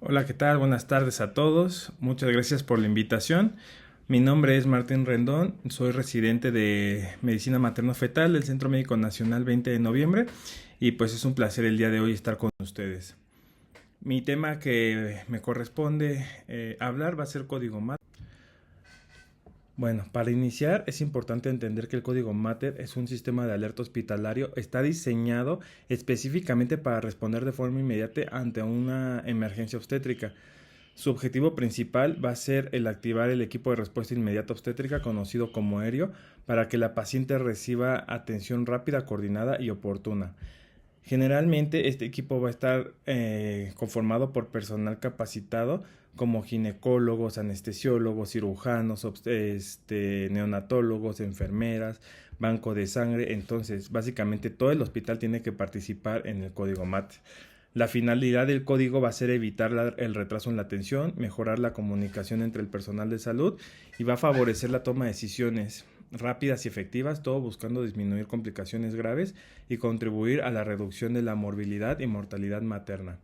Hola, ¿qué tal? Buenas tardes a todos. Muchas gracias por la invitación. Mi nombre es Martín Rendón, soy residente de Medicina Materno-Fetal del Centro Médico Nacional 20 de noviembre y pues es un placer el día de hoy estar con ustedes. Mi tema que me corresponde hablar va a ser código MATER. Bueno, para iniciar es importante entender que el código MATER es un sistema de alerta hospitalario, está diseñado específicamente para responder de forma inmediata ante una emergencia obstétrica. Su objetivo principal va a ser el activar el equipo de respuesta inmediata obstétrica conocido como ERIO para que la paciente reciba atención rápida, coordinada y oportuna. Generalmente este equipo va a estar conformado por personal capacitado como ginecólogos, anestesiólogos, cirujanos, neonatólogos, enfermeras, banco de sangre. Entonces, básicamente todo el hospital tiene que participar en el código MAT. La finalidad del código va a ser evitar el retraso en la atención, mejorar la comunicación entre el personal de salud y va a favorecer la toma de decisiones rápidas y efectivas, todo buscando disminuir complicaciones graves y contribuir a la reducción de la morbilidad y mortalidad materna.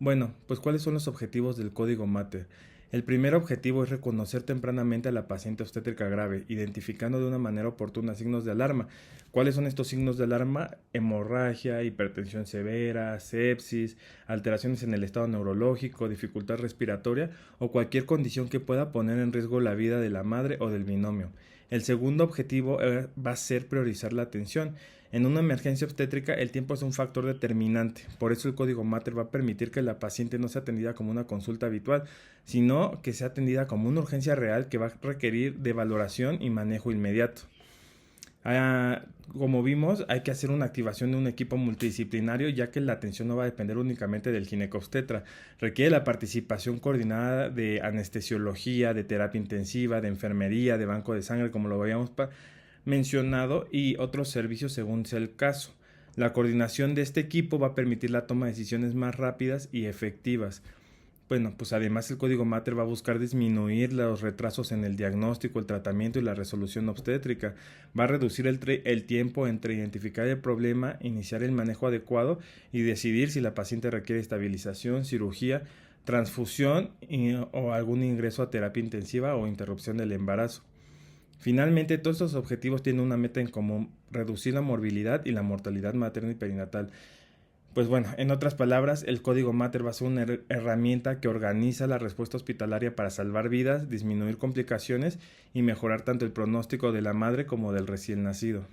Bueno, pues ¿cuáles son los objetivos del código MATER? El primer objetivo es reconocer tempranamente a la paciente obstétrica grave, identificando de una manera oportuna signos de alarma. ¿Cuáles son estos signos de alarma? Hemorragia, hipertensión severa, sepsis, alteraciones en el estado neurológico, dificultad respiratoria o cualquier condición que pueda poner en riesgo la vida de la madre o del binomio. El segundo objetivo va a ser priorizar la atención. En una emergencia obstétrica el tiempo es un factor determinante, por eso el código MATER va a permitir que la paciente no sea atendida como una consulta habitual, sino que sea atendida como una urgencia real que va a requerir de valoración y manejo inmediato. Como vimos, hay que hacer una activación de un equipo multidisciplinario ya que la atención no va a depender únicamente del ginecobstetra. Requiere la participación coordinada de anestesiología, de terapia intensiva, de enfermería, de banco de sangre, como lo habíamos mencionado, y otros servicios según sea el caso. La coordinación de este equipo va a permitir la toma de decisiones más rápidas y efectivas. Bueno, pues además el código MATER va a buscar disminuir los retrasos en el diagnóstico, el tratamiento y la resolución obstétrica. Va a reducir el tiempo entre identificar el problema, iniciar el manejo adecuado y decidir si la paciente requiere estabilización, cirugía, transfusión o algún ingreso a terapia intensiva o interrupción del embarazo. Finalmente, todos estos objetivos tienen una meta en común: reducir la morbilidad y la mortalidad materna y perinatal. Pues bueno, en otras palabras, el código MATER va a ser una herramienta que organiza la respuesta hospitalaria para salvar vidas, disminuir complicaciones y mejorar tanto el pronóstico de la madre como del recién nacido.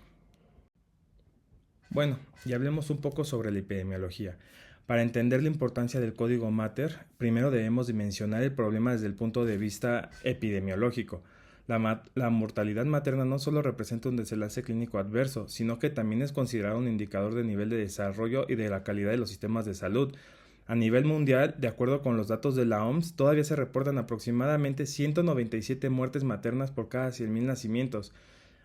Bueno, y hablemos un poco sobre la epidemiología. Para entender la importancia del código MATER, primero debemos dimensionar el problema desde el punto de vista epidemiológico. La mortalidad materna no solo representa un desenlace clínico adverso, sino que también es considerado un indicador de nivel de desarrollo y de la calidad de los sistemas de salud. A nivel mundial, de acuerdo con los datos de la OMS, todavía se reportan aproximadamente 197 muertes maternas por cada 100.000 nacimientos.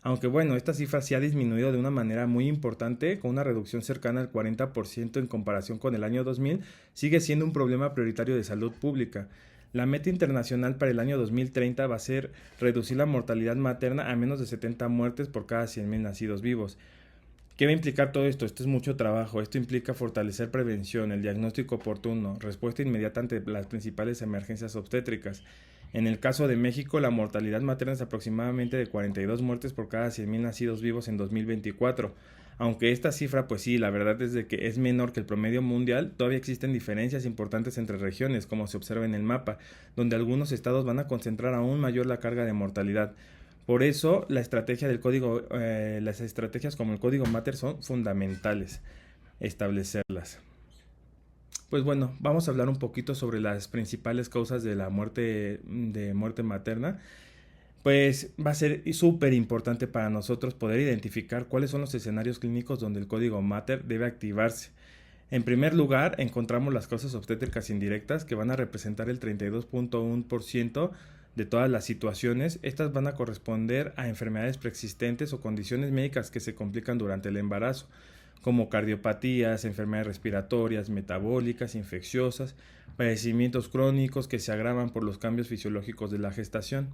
Aunque bueno, esta cifra sí ha disminuido de una manera muy importante, con una reducción cercana al 40% en comparación con el año 2000, sigue siendo un problema prioritario de salud pública. La meta internacional para el año 2030 va a ser reducir la mortalidad materna a menos de 70 muertes por cada 100.000 nacidos vivos. ¿Qué va a implicar todo esto? Esto es mucho trabajo. Esto implica fortalecer prevención, el diagnóstico oportuno, respuesta inmediata ante las principales emergencias obstétricas. En el caso de México, la mortalidad materna es aproximadamente de 42 muertes por cada 100.000 nacidos vivos en 2024. Aunque esta cifra, pues sí, la verdad es de que es menor que el promedio mundial, todavía existen diferencias importantes entre regiones, como se observa en el mapa, donde algunos estados van a concentrar aún mayor la carga de mortalidad. Por eso, las estrategias como el código MATER son fundamentales establecerlas. Pues bueno, vamos a hablar un poquito sobre las principales causas de la muerte materna. Pues va a ser súper importante para nosotros poder identificar cuáles son los escenarios clínicos donde el código MATER debe activarse. En primer lugar, encontramos las causas obstétricas indirectas, que van a representar el 32.1% de todas las situaciones. Estas van a corresponder a enfermedades preexistentes o condiciones médicas que se complican durante el embarazo, como cardiopatías, enfermedades respiratorias, metabólicas, infecciosas, padecimientos crónicos que se agravan por los cambios fisiológicos de la gestación.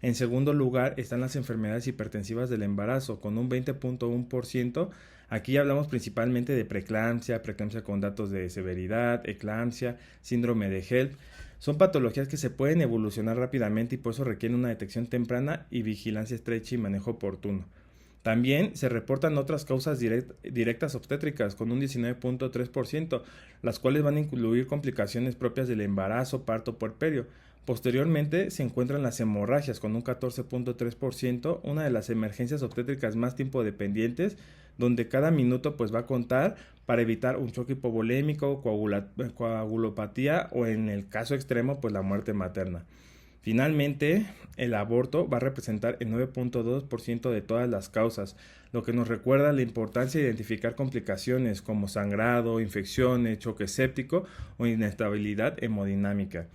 En segundo lugar están las enfermedades hipertensivas del embarazo, con un 20.1%, Aquí hablamos principalmente de preeclampsia, preeclampsia con datos de severidad, eclampsia, síndrome de HELP. Son patologías que se pueden evolucionar rápidamente y por eso requieren una detección temprana y vigilancia estrecha y manejo oportuno. También se reportan otras causas directas obstétricas con un 19.3%, las cuales van a incluir complicaciones propias del embarazo, parto, puerperio. Posteriormente se encuentran las hemorragias con un 14.3%, una de las emergencias obstétricas más tiempo dependientes, donde cada minuto pues va a contar para evitar un choque hipovolémico, coagulopatía o en el caso extremo pues la muerte materna. Finalmente, el aborto va a representar el 9.2% de todas las causas, lo que nos recuerda la importancia de identificar complicaciones como sangrado, infecciones, choque séptico o inestabilidad hemodinámica.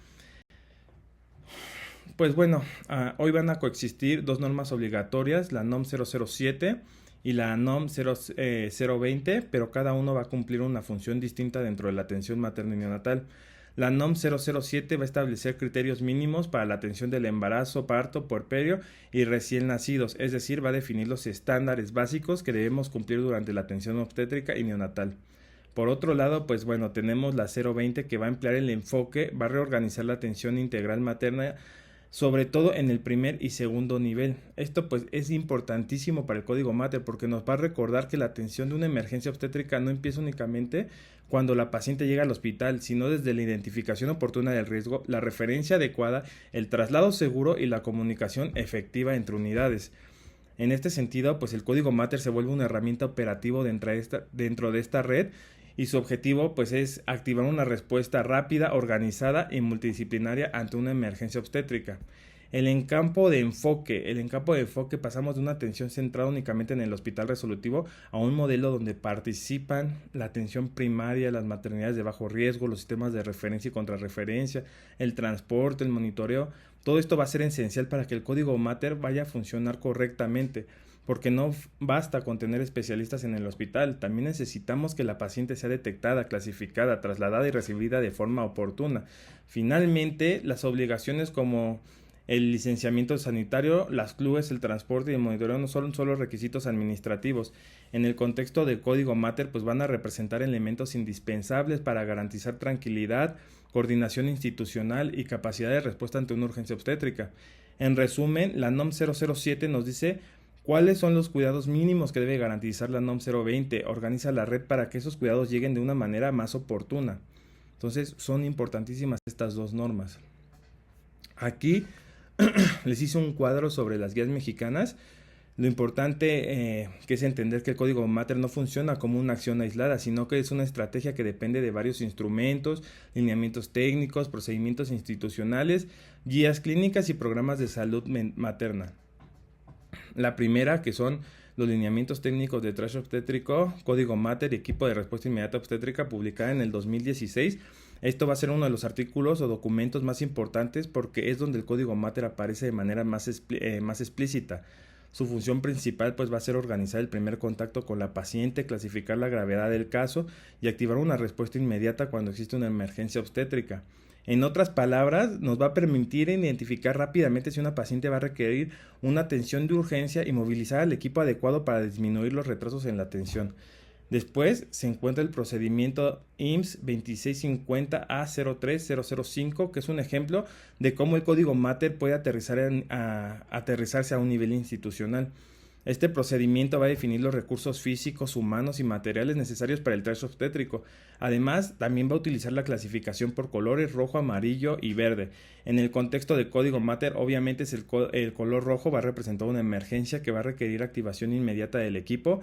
Pues bueno, hoy van a coexistir dos normas obligatorias, la NOM 007 y la NOM 020, pero cada uno va a cumplir una función distinta dentro de la atención materna y neonatal. La NOM 007 va a establecer criterios mínimos para la atención del embarazo, parto, puerperio y recién nacidos, es decir, va a definir los estándares básicos que debemos cumplir durante la atención obstétrica y neonatal. Por otro lado, pues bueno, tenemos la 020 que va a emplear el enfoque, va a reorganizar la atención integral materna, sobre todo en el primer y segundo nivel. Esto pues es importantísimo para el código Mater porque nos va a recordar que la atención de una emergencia obstétrica no empieza únicamente cuando la paciente llega al hospital, sino desde la identificación oportuna del riesgo, la referencia adecuada, el traslado seguro y la comunicación efectiva entre unidades. En este sentido, pues el código Mater se vuelve una herramienta operativa dentro de esta red y su objetivo pues es activar una respuesta rápida, organizada y multidisciplinaria ante una emergencia obstétrica. En campo de enfoque pasamos de una atención centrada únicamente en el hospital resolutivo a un modelo donde participan la atención primaria, las maternidades de bajo riesgo, los sistemas de referencia y contrarreferencia, el transporte, el monitoreo. Todo esto va a ser esencial para que el código Mater vaya a funcionar correctamente, porque no basta con tener especialistas en el hospital, también necesitamos que la paciente sea detectada, clasificada, trasladada y recibida de forma oportuna. Finalmente, las obligaciones como el licenciamiento sanitario, las CLUES, el transporte y el monitoreo no son solo requisitos administrativos. En el contexto del código Mater, pues van a representar elementos indispensables para garantizar tranquilidad, coordinación institucional y capacidad de respuesta ante una urgencia obstétrica. En resumen, la NOM 007 nos dice ¿cuáles son los cuidados mínimos que debe garantizar la NOM 020? Organiza la red para que esos cuidados lleguen de una manera más oportuna. Entonces, son importantísimas estas dos normas. Aquí les hice un cuadro sobre las guías mexicanas. Lo importante que es entender que el código Mater no funciona como una acción aislada, sino que es una estrategia que depende de varios instrumentos, lineamientos técnicos, procedimientos institucionales, guías clínicas y programas de salud materna. La primera, que son los lineamientos técnicos de trash obstétrico, código Mater y equipo de respuesta inmediata obstétrica, publicada en el 2016. Esto va a ser uno de los artículos o documentos más importantes porque es donde el código Mater aparece de manera más explícita. Su función principal pues va a ser organizar el primer contacto con la paciente, clasificar la gravedad del caso y activar una respuesta inmediata cuando existe una emergencia obstétrica. En otras palabras, nos va a permitir identificar rápidamente si una paciente va a requerir una atención de urgencia y movilizar al equipo adecuado para disminuir los retrasos en la atención. Después se encuentra el procedimiento IMSS 2650A03005, que es un ejemplo de cómo el código Mater puede aterrizarse a un nivel institucional. Este procedimiento va a definir los recursos físicos, humanos y materiales necesarios para el trash obstétrico. Además, también va a utilizar la clasificación por colores rojo, amarillo y verde. En el contexto del código Mater, obviamente el color rojo va a representar una emergencia que va a requerir activación inmediata del equipo.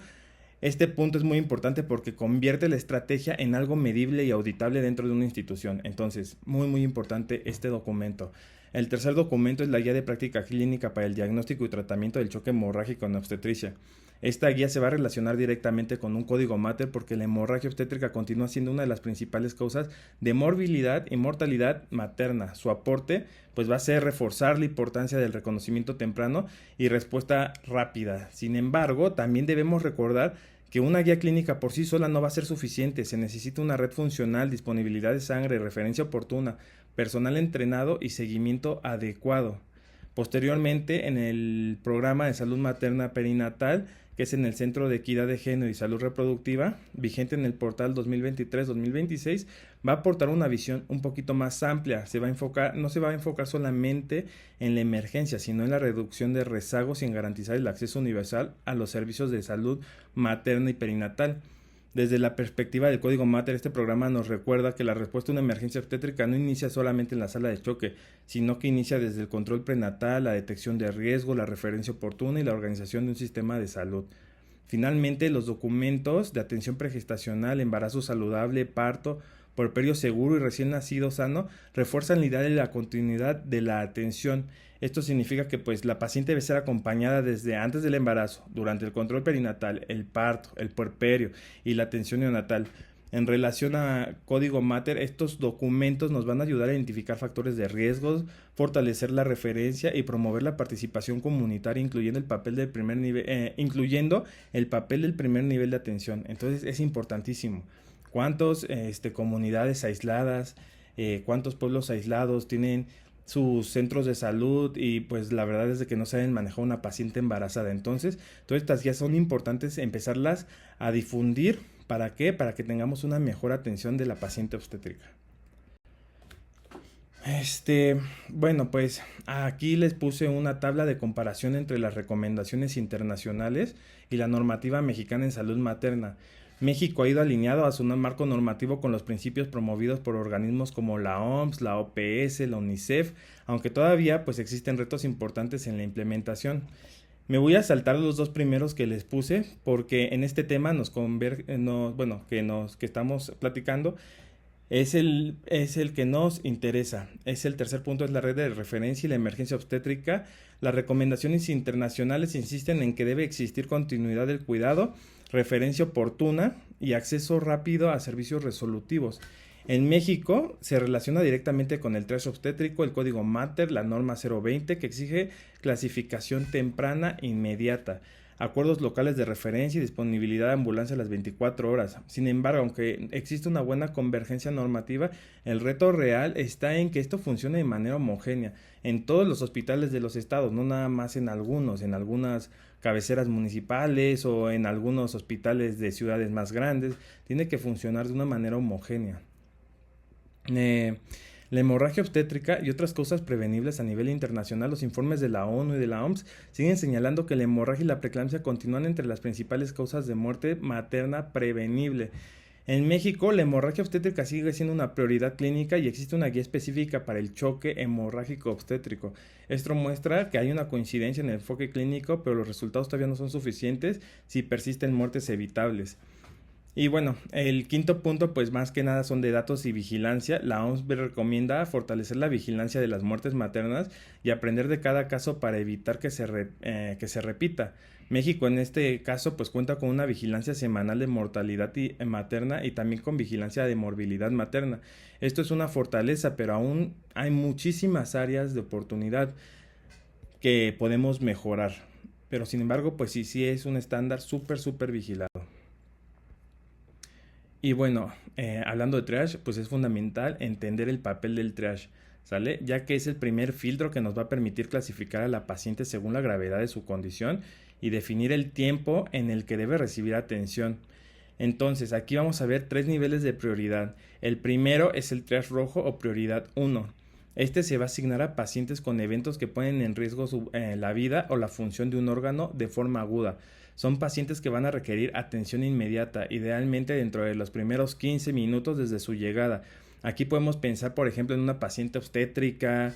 Este punto es muy importante porque convierte la estrategia en algo medible y auditable dentro de una institución. Entonces, muy importante este documento. El tercer documento es la guía de práctica clínica para el diagnóstico y tratamiento del choque hemorrágico en obstetricia. Esta guía se va a relacionar directamente con un código Mater porque la hemorragia obstétrica continúa siendo una de las principales causas de morbilidad y mortalidad materna. Su aporte pues va a ser reforzar la importancia del reconocimiento temprano y respuesta rápida. Sin embargo, también debemos recordar que una guía clínica por sí sola no va a ser suficiente, se necesita una red funcional, disponibilidad de sangre, referencia oportuna, personal entrenado y seguimiento adecuado. Posteriormente, en el programa de salud materna perinatal, que es en el Centro de Equidad de Género y Salud Reproductiva, vigente en el portal 2023-2026, va a aportar una visión un poquito más amplia. No se va a enfocar solamente en la emergencia, sino en la reducción de rezagos y en garantizar el acceso universal a los servicios de salud materna y perinatal. Desde la perspectiva del Código Mater, este programa nos recuerda que la respuesta a una emergencia obstétrica no inicia solamente en la sala de choque, sino que inicia desde el control prenatal, la detección de riesgo, la referencia oportuna y la organización de un sistema de salud. Finalmente, los documentos de atención pregestacional, embarazo saludable, parto, puerperio seguro y recién nacido sano refuerzan la idea de la continuidad de la atención. Esto significa que pues la paciente debe ser acompañada desde antes del embarazo, durante el control perinatal, el parto, el puerperio y la atención neonatal. En relación a Código Mater, estos documentos nos van a ayudar a identificar factores de riesgos, fortalecer la referencia y promover la participación comunitaria, incluyendo el papel del primer nivel de atención. Entonces es importantísimo. ¿Cuántas comunidades aisladas, cuántos pueblos aislados tienen sus centros de salud? Y pues la verdad es de que no saben manejar una paciente embarazada. Entonces, todas estas guías son importantes empezarlas a difundir. ¿Para qué? Para que tengamos una mejor atención de la paciente obstétrica. Bueno, pues aquí les puse una tabla de comparación entre las recomendaciones internacionales y la normativa mexicana en salud materna. México ha ido alineado a su marco normativo con los principios promovidos por organismos como la OMS, la OPS, la UNICEF, aunque todavía pues existen retos importantes en la implementación. Me voy a saltar los dos primeros que les puse porque en este tema que estamos platicando es el que nos interesa. Es el tercer punto, es la red de referencia y la emergencia obstétrica. Las recomendaciones internacionales insisten en que debe existir continuidad del cuidado, referencia oportuna y acceso rápido a servicios resolutivos. En México se relaciona directamente con el triage obstétrico, el Código Mater, la norma 020 que exige clasificación temprana e inmediata, acuerdos locales de referencia y disponibilidad de ambulancia a las 24 horas. Sin embargo, aunque existe una buena convergencia normativa, el reto real está en que esto funcione de manera homogénea en todos los hospitales de los estados, no nada más en algunas cabeceras municipales o en algunos hospitales de ciudades más grandes. Tiene que funcionar de una manera homogénea. La hemorragia obstétrica y otras causas prevenibles a nivel internacional. Los informes de la ONU y de la OMS siguen señalando que la hemorragia y la preeclampsia continúan entre las principales causas de muerte materna prevenible. En México, la hemorragia obstétrica sigue siendo una prioridad clínica y existe una guía específica para el choque hemorrágico obstétrico. Esto muestra que hay una coincidencia en el enfoque clínico, pero los resultados todavía no son suficientes si persisten muertes evitables. Y bueno, el quinto punto pues más que nada son de datos y vigilancia. La OMS recomienda fortalecer la vigilancia de las muertes maternas y aprender de cada caso para evitar que se repita. México en este caso pues cuenta con una vigilancia semanal de mortalidad materna y también con vigilancia de morbilidad materna. Esto es una fortaleza, pero aún hay muchísimas áreas de oportunidad que podemos mejorar. Pero sin embargo pues sí es un estándar súper vigilado. Y bueno, hablando de triage, pues es fundamental entender el papel del triage, ¿sale? Ya que es el primer filtro que nos va a permitir clasificar a la paciente según la gravedad de su condición y definir el tiempo en el que debe recibir atención. Entonces, aquí vamos a ver 3 niveles de prioridad. El primero es el triage rojo o prioridad 1. Este se va a asignar a pacientes con eventos que ponen en riesgo la vida o la función de un órgano de forma aguda. Son pacientes que van a requerir atención inmediata, idealmente dentro de los primeros 15 minutos desde su llegada. Aquí podemos pensar, por ejemplo, en una paciente obstétrica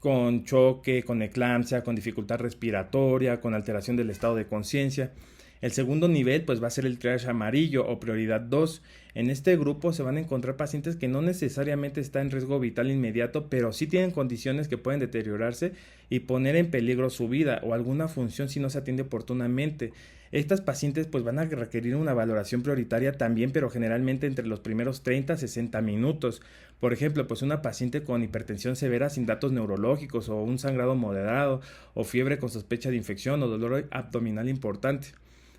con choque, con eclampsia, con dificultad respiratoria, con alteración del estado de conciencia. El segundo nivel pues va a ser el triage amarillo o prioridad 2. En este grupo se van a encontrar pacientes que no necesariamente están en riesgo vital inmediato, pero sí tienen condiciones que pueden deteriorarse y poner en peligro su vida o alguna función si no se atiende oportunamente. Estas pacientes pues van a requerir una valoración prioritaria también, pero generalmente entre los primeros 30 a 60 minutos. Por ejemplo, pues una paciente con hipertensión severa sin datos neurológicos o un sangrado moderado o fiebre con sospecha de infección o dolor abdominal importante.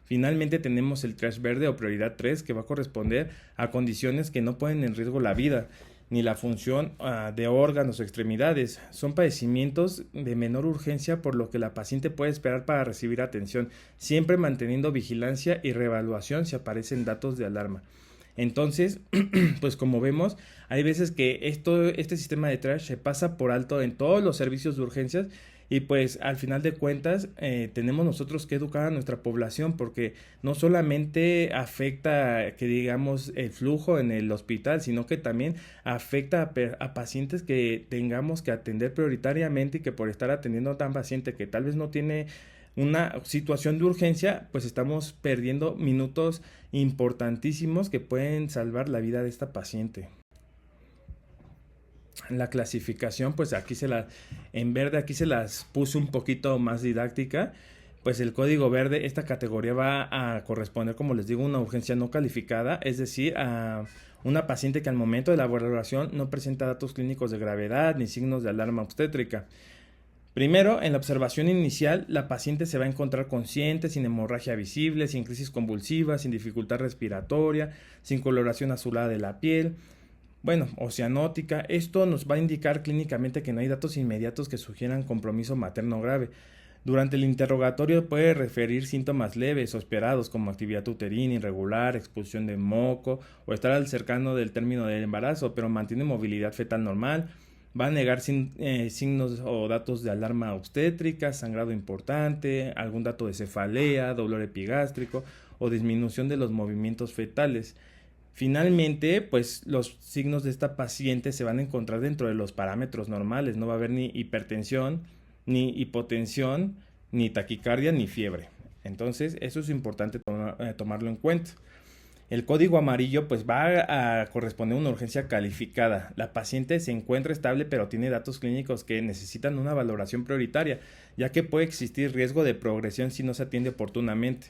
Finalmente tenemos el triage verde o prioridad 3 que va a corresponder a condiciones que no ponen en riesgo la vida, ni la función de órganos o extremidades. Son padecimientos de menor urgencia, por lo que la paciente puede esperar para recibir atención, siempre manteniendo vigilancia y reevaluación si aparecen datos de alarma. Entonces, pues como vemos, hay veces que este sistema de triage se pasa por alto en todos los servicios de urgencias y pues al final de cuentas tenemos nosotros que educar a nuestra población, porque no solamente afecta, que digamos, el flujo en el hospital, sino que también afecta a pacientes que tengamos que atender prioritariamente, y que por estar atendiendo a tan paciente que tal vez no tiene una situación de urgencia, pues estamos perdiendo minutos importantísimos que pueden salvar la vida de esta paciente. La clasificación, pues en verde aquí se las puse un poquito más didáctica. Pues el código verde, esta categoría va a corresponder, como les digo, a una urgencia no calificada, es decir, a una paciente que al momento de la valoración no presenta datos clínicos de gravedad ni signos de alarma obstétrica. Primero, en la observación inicial, la paciente se va a encontrar consciente, sin hemorragia visible, sin crisis convulsiva, sin dificultad respiratoria, sin coloración azulada de la piel, o cianótica. Esto nos va a indicar clínicamente que no hay datos inmediatos que sugieran compromiso materno grave. Durante el interrogatorio puede referir síntomas leves o esperados, como actividad uterina irregular, expulsión de moco o estar al cercano del término del embarazo, pero mantiene movilidad fetal normal. Va a negar signos o datos de alarma obstétrica, sangrado importante, algún dato de cefalea, dolor epigástrico o disminución de los movimientos fetales. Finalmente, pues los signos de esta paciente se van a encontrar dentro de los parámetros normales. No va a haber ni hipertensión, ni hipotensión, ni taquicardia, ni fiebre. Entonces, eso es importante tomarlo en cuenta. El código amarillo pues va a corresponder a una urgencia calificada. La paciente se encuentra estable, pero tiene datos clínicos que necesitan una valoración prioritaria, ya que puede existir riesgo de progresión si no se atiende oportunamente.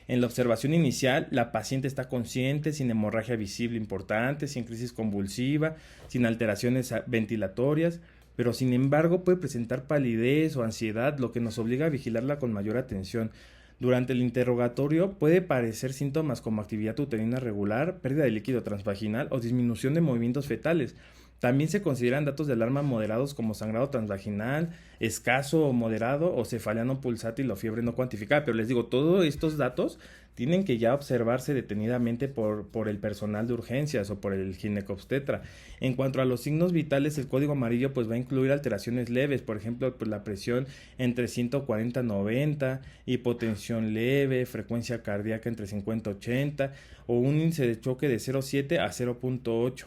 En la observación inicial, la paciente está consciente, sin hemorragia visible importante, sin crisis convulsiva, sin alteraciones ventilatorias, pero sin embargo puede presentar palidez o ansiedad, lo que nos obliga a vigilarla con mayor atención. Durante el interrogatorio puede parecer síntomas como actividad uterina regular, pérdida de líquido transvaginal o disminución de movimientos fetales. También se consideran datos de alarma moderados como sangrado transvaginal, escaso o moderado, o cefalea no pulsátil o fiebre no cuantificada. Pero les digo, todos estos datos tienen que ya observarse detenidamente por el personal de urgencias o por el ginecobstetra. En cuanto a los signos vitales, el código amarillo pues va a incluir alteraciones leves, por ejemplo, pues la presión entre 140 y 90, hipotensión leve, frecuencia cardíaca entre 50 y 80, o un índice de choque de 0,7 a 0,8.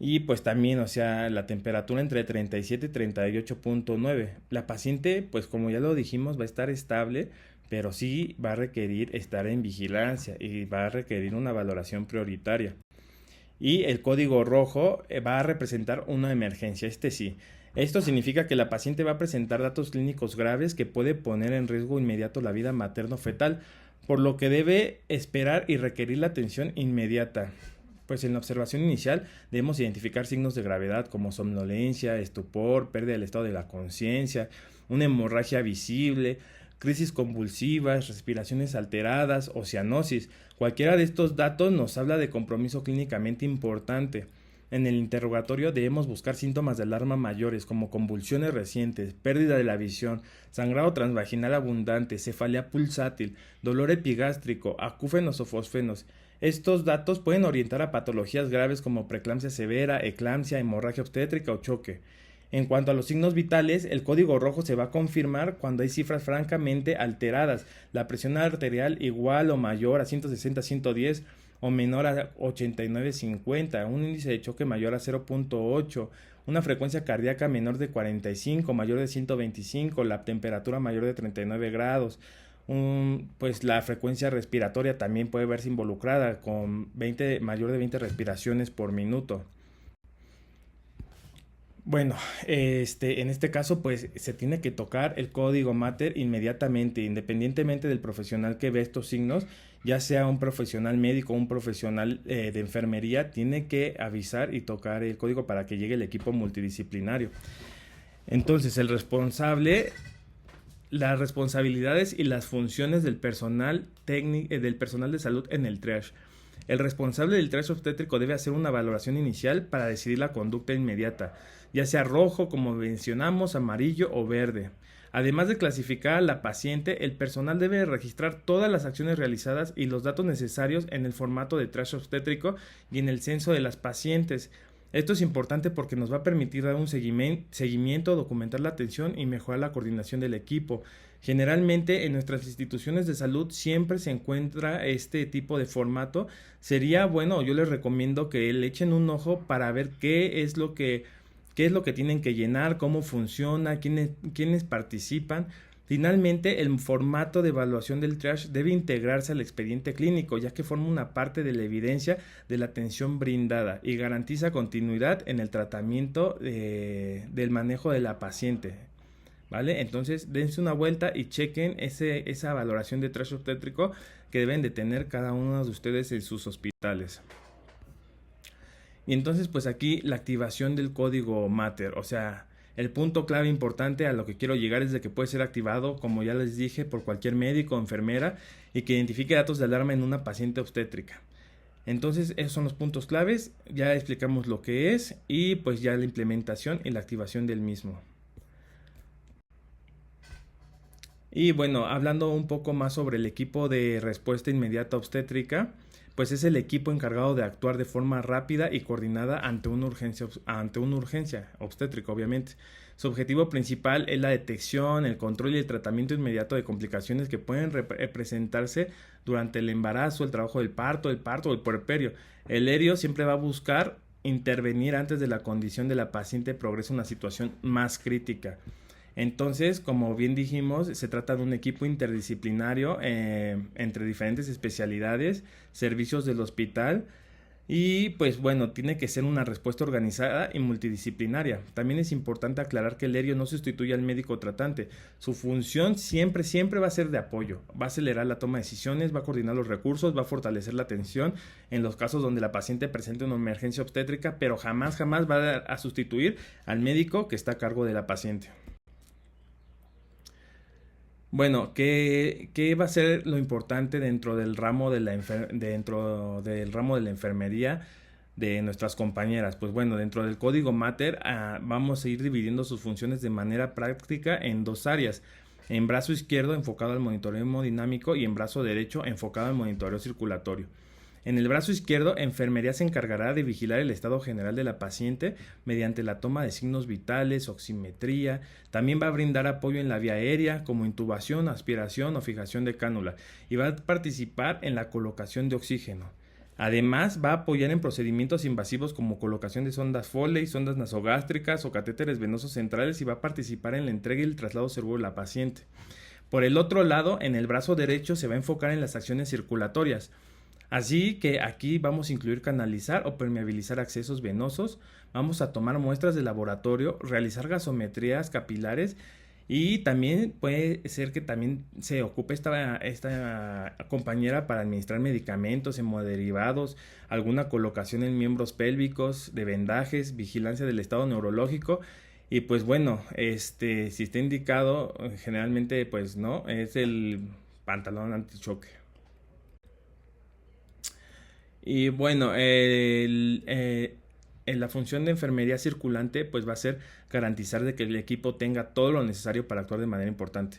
Y pues también, la temperatura entre 37 y 38.9. La paciente, pues como ya lo dijimos, va a estar estable, pero sí va a requerir estar en vigilancia y va a requerir una valoración prioritaria. Y el código rojo va a representar una emergencia, sí. Esto significa que la paciente va a presentar datos clínicos graves que puede poner en riesgo inmediato la vida materno-fetal, por lo que debe esperar y requerir la atención inmediata. Pues en la observación inicial debemos identificar signos de gravedad como somnolencia, estupor, pérdida del estado de la conciencia, una hemorragia visible, crisis convulsivas, respiraciones alteradas o cianosis. Cualquiera de estos datos nos habla de compromiso clínicamente importante. En el interrogatorio debemos buscar síntomas de alarma mayores como convulsiones recientes, pérdida de la visión, sangrado transvaginal abundante, cefalea pulsátil, dolor epigástrico, acúfenos o fosfenos. Estos datos pueden orientar a patologías graves como preeclampsia severa, eclampsia, hemorragia obstétrica o choque. En cuanto a los signos vitales, el código rojo se va a confirmar cuando hay cifras francamente alteradas, la presión arterial igual o mayor a 160-110 o menor a 89-50, un índice de choque mayor a 0.8, una frecuencia cardíaca menor de 45, mayor de 125, la temperatura mayor de 39 grados. Pues la frecuencia respiratoria también puede verse involucrada con mayor de 20 respiraciones por minuto. En este caso pues se tiene que tocar el código Mater inmediatamente, independientemente del profesional que ve estos signos, ya sea un profesional médico o un profesional de enfermería, tiene que avisar y tocar el código para que llegue el equipo multidisciplinario. Entonces las responsabilidades y las funciones del personal de salud en el triage. El responsable del triage obstétrico debe hacer una valoración inicial para decidir la conducta inmediata, ya sea rojo, como mencionamos, amarillo o verde. Además de clasificar a la paciente, el personal debe registrar todas las acciones realizadas y los datos necesarios en el formato de triage obstétrico y en el censo de las pacientes. Esto es importante porque nos va a permitir dar un seguimiento, documentar la atención y mejorar la coordinación del equipo. Generalmente en nuestras instituciones de salud siempre se encuentra este tipo de formato. Sería bueno, yo les recomiendo que le echen un ojo para ver qué es lo que tienen que llenar, cómo funciona, quiénes participan. Finalmente, el formato de evaluación del triage debe integrarse al expediente clínico, ya que forma una parte de la evidencia de la atención brindada y garantiza continuidad en el tratamiento del manejo de la paciente. ¿Vale? Entonces, dense una vuelta y chequen esa valoración de triage obstétrico que deben de tener cada uno de ustedes en sus hospitales. Y entonces, pues aquí la activación del código Mater, o sea, el punto clave importante a lo que quiero llegar es de que puede ser activado, como ya les dije, por cualquier médico o enfermera y que identifique datos de alarma en una paciente obstétrica. Entonces, esos son los puntos claves, ya explicamos lo que es y pues ya la implementación y la activación del mismo. Y bueno, hablando un poco más sobre el equipo de respuesta inmediata obstétrica, pues es el equipo encargado de actuar de forma rápida y coordinada ante una urgencia obstétrica, obviamente. Su objetivo principal es la detección, el control y el tratamiento inmediato de complicaciones que pueden presentarse durante el embarazo, el trabajo del parto, o el puerperio. El ERIO siempre va a buscar intervenir antes de la condición de la paciente progrese a una situación más crítica. Entonces, como bien dijimos, se trata de un equipo interdisciplinario entre diferentes especialidades, servicios del hospital y pues bueno, tiene que ser una respuesta organizada y multidisciplinaria. También es importante aclarar que el ERIO no sustituye al médico tratante. Su función siempre va a ser de apoyo. Va a acelerar la toma de decisiones, va a coordinar los recursos, va a fortalecer la atención en los casos donde la paciente presente una emergencia obstétrica, pero jamás va a sustituir al médico que está a cargo de la paciente. Bueno, ¿qué va a ser lo importante dentro del ramo de la enfermería de nuestras compañeras? Pues bueno, dentro del código Mater vamos a ir dividiendo sus funciones de manera práctica en dos áreas. En brazo izquierdo enfocado al monitoreo hemodinámico y en brazo derecho enfocado al monitoreo circulatorio. En el brazo izquierdo, enfermería se encargará de vigilar el estado general de la paciente mediante la toma de signos vitales, oximetría. También va a brindar apoyo en la vía aérea como intubación, aspiración o fijación de cánula y va a participar en la colocación de oxígeno. Además, va a apoyar en procedimientos invasivos como colocación de sondas Foley, sondas nasogástricas o catéteres venosos centrales y va a participar en la entrega y el traslado seguro de la paciente. Por el otro lado, en el brazo derecho se va a enfocar en las acciones circulatorias. Así que aquí vamos a incluir canalizar o permeabilizar accesos venosos, vamos a tomar muestras de laboratorio, realizar gasometrías capilares y también puede ser que también se ocupe esta compañera para administrar medicamentos, hemoderivados, alguna colocación en miembros pélvicos, de vendajes, vigilancia del estado neurológico y pues bueno, si está indicado, generalmente pues no, es el pantalón antichoque. Y bueno, la función de enfermería circulante pues va a ser garantizar de que el equipo tenga todo lo necesario para actuar de manera importante.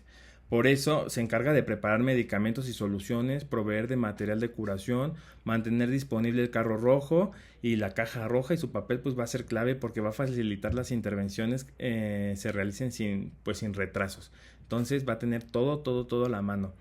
Por eso se encarga de preparar medicamentos y soluciones, proveer de material de curación, mantener disponible el carro rojo y la caja roja y su papel pues va a ser clave porque va a facilitar las intervenciones se realicen sin retrasos. Entonces va a tener todo a la mano.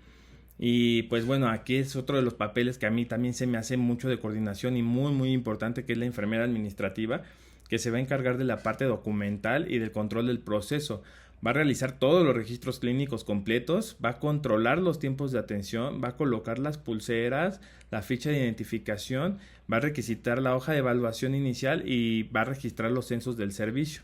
Y pues bueno, aquí es otro de los papeles que a mí también se me hace mucho de coordinación y muy importante, que es la enfermera administrativa, que se va a encargar de la parte documental y del control del proceso. Va a realizar todos los registros clínicos completos, va a controlar los tiempos de atención, va a colocar las pulseras, la ficha de identificación, va a requisitar la hoja de evaluación inicial y va a registrar los censos del servicio.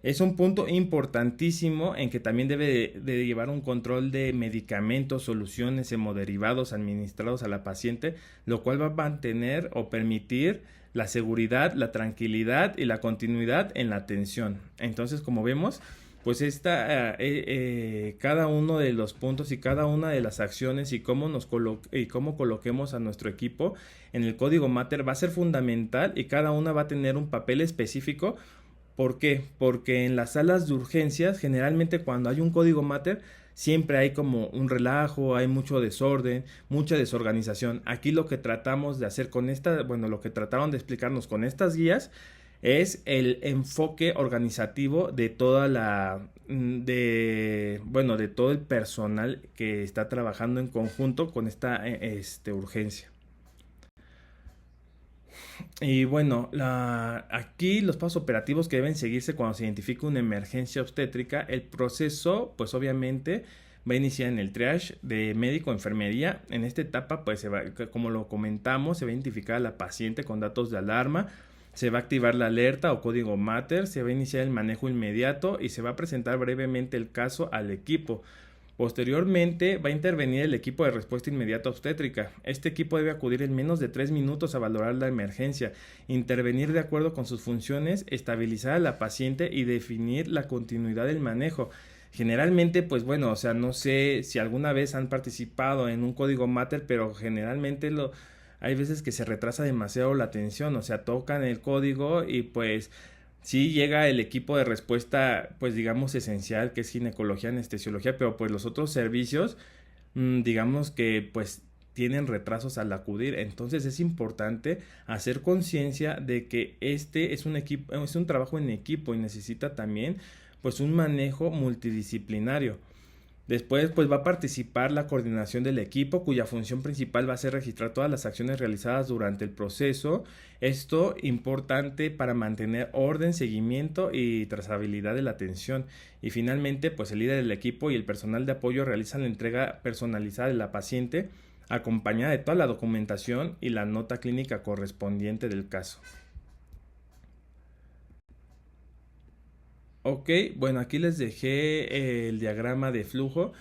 Es un punto importantísimo en que también debe de llevar un control de medicamentos, soluciones, hemoderivados administrados a la paciente, lo cual va a mantener o permitir la seguridad, la tranquilidad y la continuidad en la atención. Entonces, como vemos, pues cada uno de los puntos y cada una de las acciones y cómo coloquemos a nuestro equipo en el código Matter va a ser fundamental y cada una va a tener un papel específico. ¿Por qué? Porque en las salas de urgencias, generalmente cuando hay un código Matter, siempre hay como un relajo, hay mucho desorden, mucha desorganización. Aquí lo que tratamos de hacer lo que trataron de explicarnos con estas guías es el enfoque organizativo de de todo el personal que está trabajando en conjunto con esta urgencia. Y bueno, aquí los pasos operativos que deben seguirse cuando se identifica una emergencia obstétrica, el proceso, pues obviamente va a iniciar en el triage de médico-enfermería. En esta etapa, pues como lo comentamos, se va a identificar a la paciente con datos de alarma, se va a activar la alerta o código Matter, se va a iniciar el manejo inmediato y se va a presentar brevemente el caso al equipo. Posteriormente va a intervenir el equipo de respuesta inmediata obstétrica. Este equipo debe acudir en menos de 3 minutos a valorar la emergencia, intervenir de acuerdo con sus funciones, estabilizar a la paciente y definir la continuidad del manejo. Generalmente, pues bueno, o sea, no sé si alguna vez han participado en un código Matter, pero generalmente hay veces que se retrasa demasiado la atención, o sea, tocan el código y pues sí llega el equipo de respuesta, pues digamos esencial, que es ginecología, anestesiología, pero pues los otros servicios, digamos que pues tienen retrasos al acudir. Entonces es importante hacer conciencia de que este es un equipo, es un trabajo en equipo y necesita también pues un manejo multidisciplinario. Después, pues va a participar la coordinación del equipo, cuya función principal va a ser registrar todas las acciones realizadas durante el proceso. Esto importante para mantener orden, seguimiento y trazabilidad de la atención. Y finalmente, pues el líder del equipo y el personal de apoyo realizan la entrega personalizada de la paciente, acompañada de toda la documentación y la nota clínica correspondiente del caso. Ok, bueno, aquí les dejé el diagrama de flujo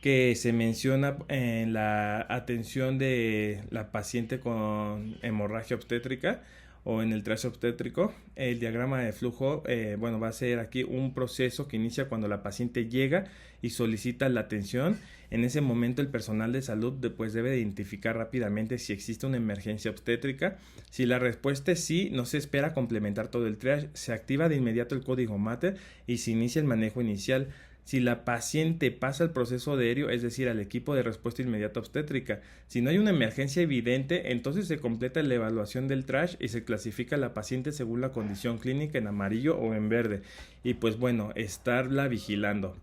que se menciona en la atención de la paciente con hemorragia obstétrica o en el trazo obstétrico. El diagrama de flujo, va a ser aquí un proceso que inicia cuando la paciente llega y solicita la atención. En ese momento el personal de salud pues debe identificar rápidamente si existe una emergencia obstétrica. Si la respuesta es sí, no se espera complementar todo el triage, se activa de inmediato el código Matter y se inicia el manejo inicial. Si la paciente pasa al proceso aéreo, es decir, al equipo de respuesta inmediata obstétrica. Si no hay una emergencia evidente, entonces se completa la evaluación del triage y se clasifica a la paciente según la condición clínica en amarillo o en verde. Y pues bueno, estarla vigilando.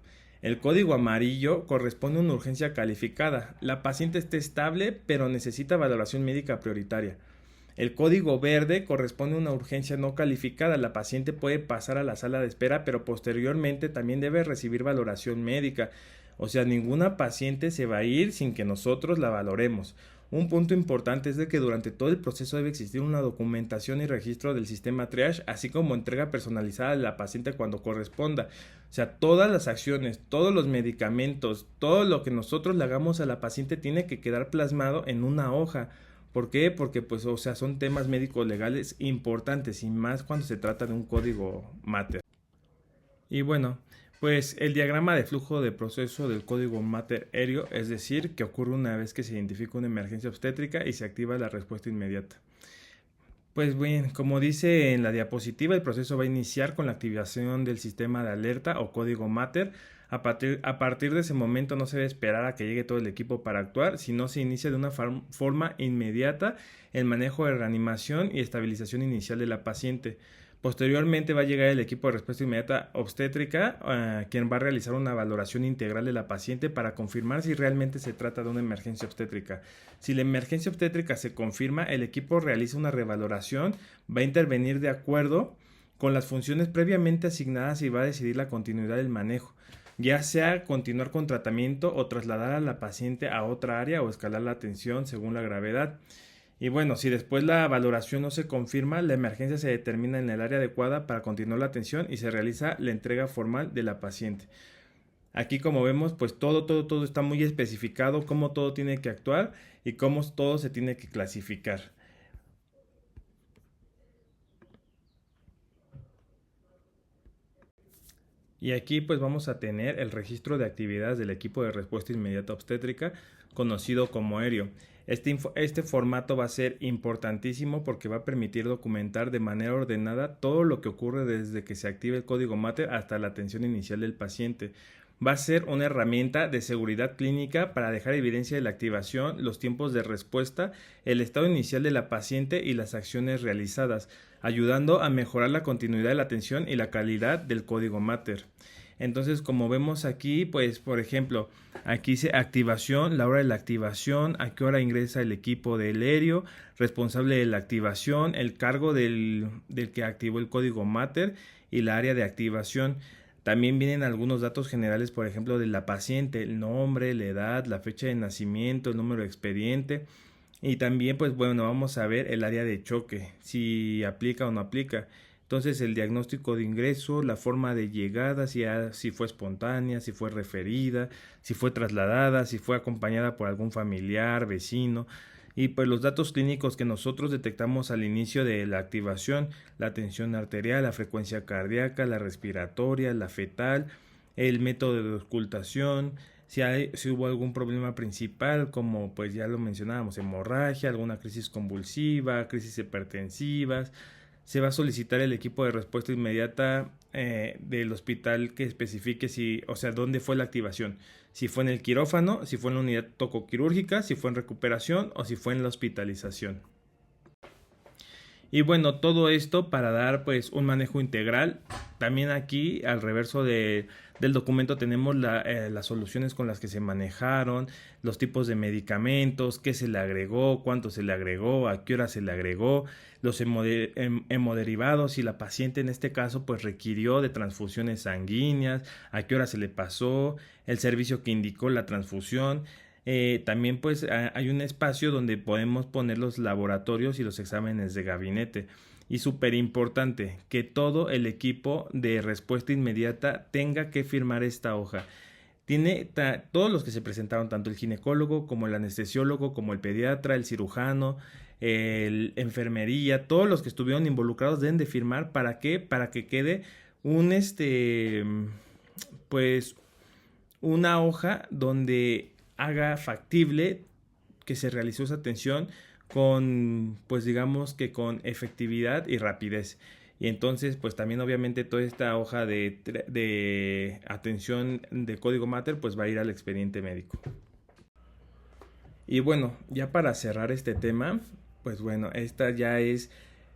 El código amarillo corresponde a una urgencia calificada. La paciente está estable, pero necesita valoración médica prioritaria. El código verde corresponde a una urgencia no calificada. La paciente puede pasar a la sala de espera, pero posteriormente también debe recibir valoración médica. O sea, ninguna paciente se va a ir sin que nosotros la valoremos. Un punto importante es de que durante todo el proceso debe existir una documentación y registro del sistema triage, así como entrega personalizada de la paciente cuando corresponda. O sea, todas las acciones, todos los medicamentos, todo lo que nosotros le hagamos a la paciente tiene que quedar plasmado en una hoja. ¿Por qué? Porque pues, o sea, son temas médicos legales importantes y más cuando se trata de un código Matter. Y bueno, pues el diagrama de flujo de proceso del código Matter aéreo, es decir, que ocurre una vez que se identifica una emergencia obstétrica y se activa la respuesta inmediata. Pues bien, como dice en la diapositiva, el proceso va a iniciar con la activación del sistema de alerta o código Matter. A partir de ese momento no se debe esperar a que llegue todo el equipo para actuar, sino se inicia de una forma inmediata el manejo de reanimación y estabilización inicial de la paciente. Posteriormente va a llegar el equipo de respuesta inmediata obstétrica, quien va a realizar una valoración integral de la paciente para confirmar si realmente se trata de una emergencia obstétrica. Si la emergencia obstétrica se confirma, el equipo realiza una revaloración, va a intervenir de acuerdo con las funciones previamente asignadas y va a decidir la continuidad del manejo, ya sea continuar con tratamiento o trasladar a la paciente a otra área o escalar la atención según la gravedad. Y bueno, si después la valoración no se confirma, la emergencia se determina en el área adecuada para continuar la atención y se realiza la entrega formal de la paciente. Aquí como vemos, pues todo está muy especificado, cómo todo tiene que actuar y cómo todo se tiene que clasificar. Y aquí pues vamos a tener el registro de actividades del equipo de respuesta inmediata obstétrica, conocido como ERIO. Este formato va a ser importantísimo porque va a permitir documentar de manera ordenada todo lo que ocurre desde que se active el código Mater hasta la atención inicial del paciente. Va a ser una herramienta de seguridad clínica para dejar evidencia de la activación, los tiempos de respuesta, el estado inicial de la paciente y las acciones realizadas, ayudando a mejorar la continuidad de la atención y la calidad del código Mater. Entonces, como vemos aquí, pues, por ejemplo, aquí dice activación, la hora de la activación, a qué hora ingresa el equipo del ERIO, responsable de la activación, el cargo del que activó el código Mater y la área de activación. También vienen algunos datos generales, por ejemplo, de la paciente, el nombre, la edad, la fecha de nacimiento, el número de expediente. Y también, pues bueno, vamos a ver el área de choque, si aplica o no aplica. Entonces, el diagnóstico de ingreso, la forma de llegada, si fue espontánea, si fue referida, si fue trasladada, si fue acompañada por algún familiar, vecino. Y pues los datos clínicos que nosotros detectamos al inicio de la activación, la tensión arterial, la frecuencia cardíaca, la respiratoria, la fetal, el método de ocultación, si hubo algún problema principal, como pues ya lo mencionábamos, hemorragia, alguna crisis convulsiva, crisis hipertensivas. Se va a solicitar el equipo de respuesta inmediata del hospital que especifique dónde fue la activación. Si fue en el quirófano, si fue en la unidad tocoquirúrgica, si fue en recuperación o si fue en la hospitalización. Y bueno, todo esto para dar pues un manejo integral. También aquí al reverso del documento tenemos las soluciones con las que se manejaron, los tipos de medicamentos, qué se le agregó, cuánto se le agregó, a qué hora se le agregó, los hemoderivados, si la paciente en este caso pues requirió de transfusiones sanguíneas, a qué hora se le pasó, el servicio que indicó la transfusión. También pues hay un espacio donde podemos poner los laboratorios y los exámenes de gabinete. Y súper importante, que todo el equipo de respuesta inmediata tenga que firmar esta hoja. Todos los que se presentaron, tanto el ginecólogo como el anestesiólogo, como el pediatra, el cirujano, el enfermería, todos los que estuvieron involucrados deben de firmar. ¿Para qué? Para que quede pues una hoja donde haga factible que se realizó esa atención con, pues digamos que con efectividad y rapidez. Y entonces, pues también obviamente toda esta hoja de atención de código Mater, pues va a ir al expediente médico. Y bueno, ya para cerrar este tema, pues bueno, esta ya es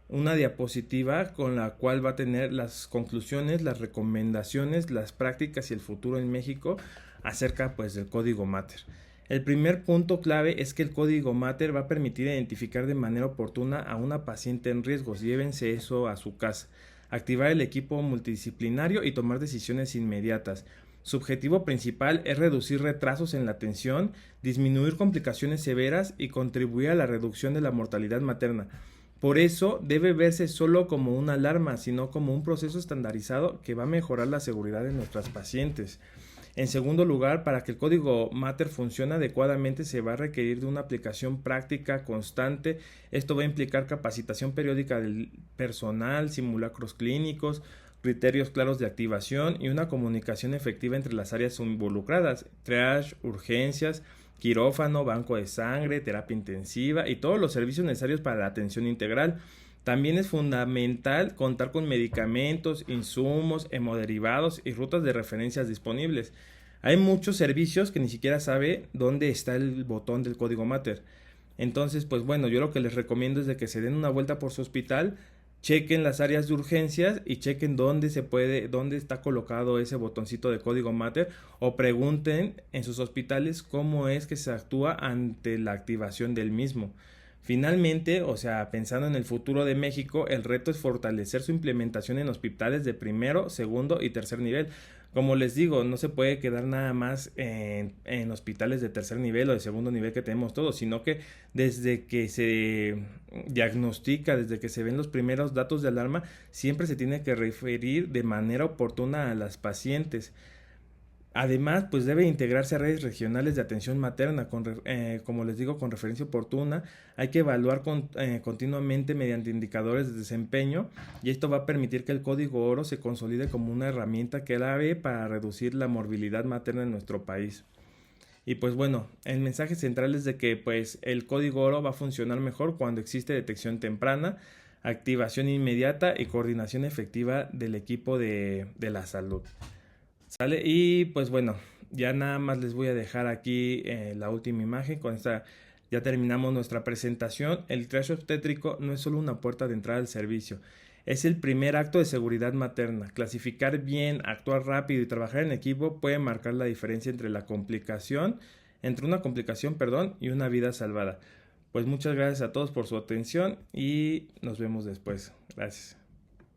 una diapositiva con la cual va a tener las conclusiones, las recomendaciones, las prácticas y el futuro en México acerca pues del código Mater. El primer punto clave es que el código Mater va a permitir identificar de manera oportuna a una paciente en riesgo. Llévense eso a su casa. Activar el equipo multidisciplinario y tomar decisiones inmediatas. Su objetivo principal es reducir retrasos en la atención, disminuir complicaciones severas y contribuir a la reducción de la mortalidad materna. Por eso debe verse solo como una alarma, sino como un proceso estandarizado que va a mejorar la seguridad de nuestras pacientes. En segundo lugar, para que el código Mater funcione adecuadamente se va a requerir de una aplicación práctica constante. Esto va a implicar capacitación periódica del personal, simulacros clínicos, criterios claros de activación y una comunicación efectiva entre las áreas involucradas, triage, urgencias, quirófano, banco de sangre, terapia intensiva y todos los servicios necesarios para la atención integral. También es fundamental contar con medicamentos, insumos, hemoderivados y rutas de referencias disponibles. Hay muchos servicios que ni siquiera sabe dónde está el botón del código Mater. Entonces, pues bueno, yo lo que les recomiendo es de que se den una vuelta por su hospital, chequen las áreas de urgencias y chequen dónde está colocado ese botoncito de código Mater o pregunten en sus hospitales cómo es que se actúa ante la activación del mismo. Finalmente, pensando en el futuro de México, el reto es fortalecer su implementación en hospitales de primero, segundo y tercer nivel. Como les digo, no se puede quedar nada más en hospitales de tercer nivel o de segundo nivel que tenemos todos, sino que desde que se diagnostica, desde que se ven los primeros datos de alarma, siempre se tiene que referir de manera oportuna a las pacientes. Además, pues debe integrarse a redes regionales de atención materna, como les digo, con referencia oportuna. Hay que evaluar continuamente mediante indicadores de desempeño y esto va a permitir que el código oro se consolide como una herramienta clave para reducir la morbilidad materna en nuestro país. Y pues bueno, el mensaje central es de que pues el código oro va a funcionar mejor cuando existe detección temprana, activación inmediata y coordinación efectiva del equipo de la salud. ¿Sale? Y pues bueno, ya nada más les voy a dejar aquí la última imagen. Con esta ya terminamos nuestra presentación. El triage obstétrico no es solo una puerta de entrada al servicio, es el primer acto de seguridad materna. Clasificar bien, actuar rápido y trabajar en equipo puede marcar la diferencia entre una complicación, perdón, y una vida salvada. Pues muchas gracias a todos por su atención y nos vemos después. Gracias.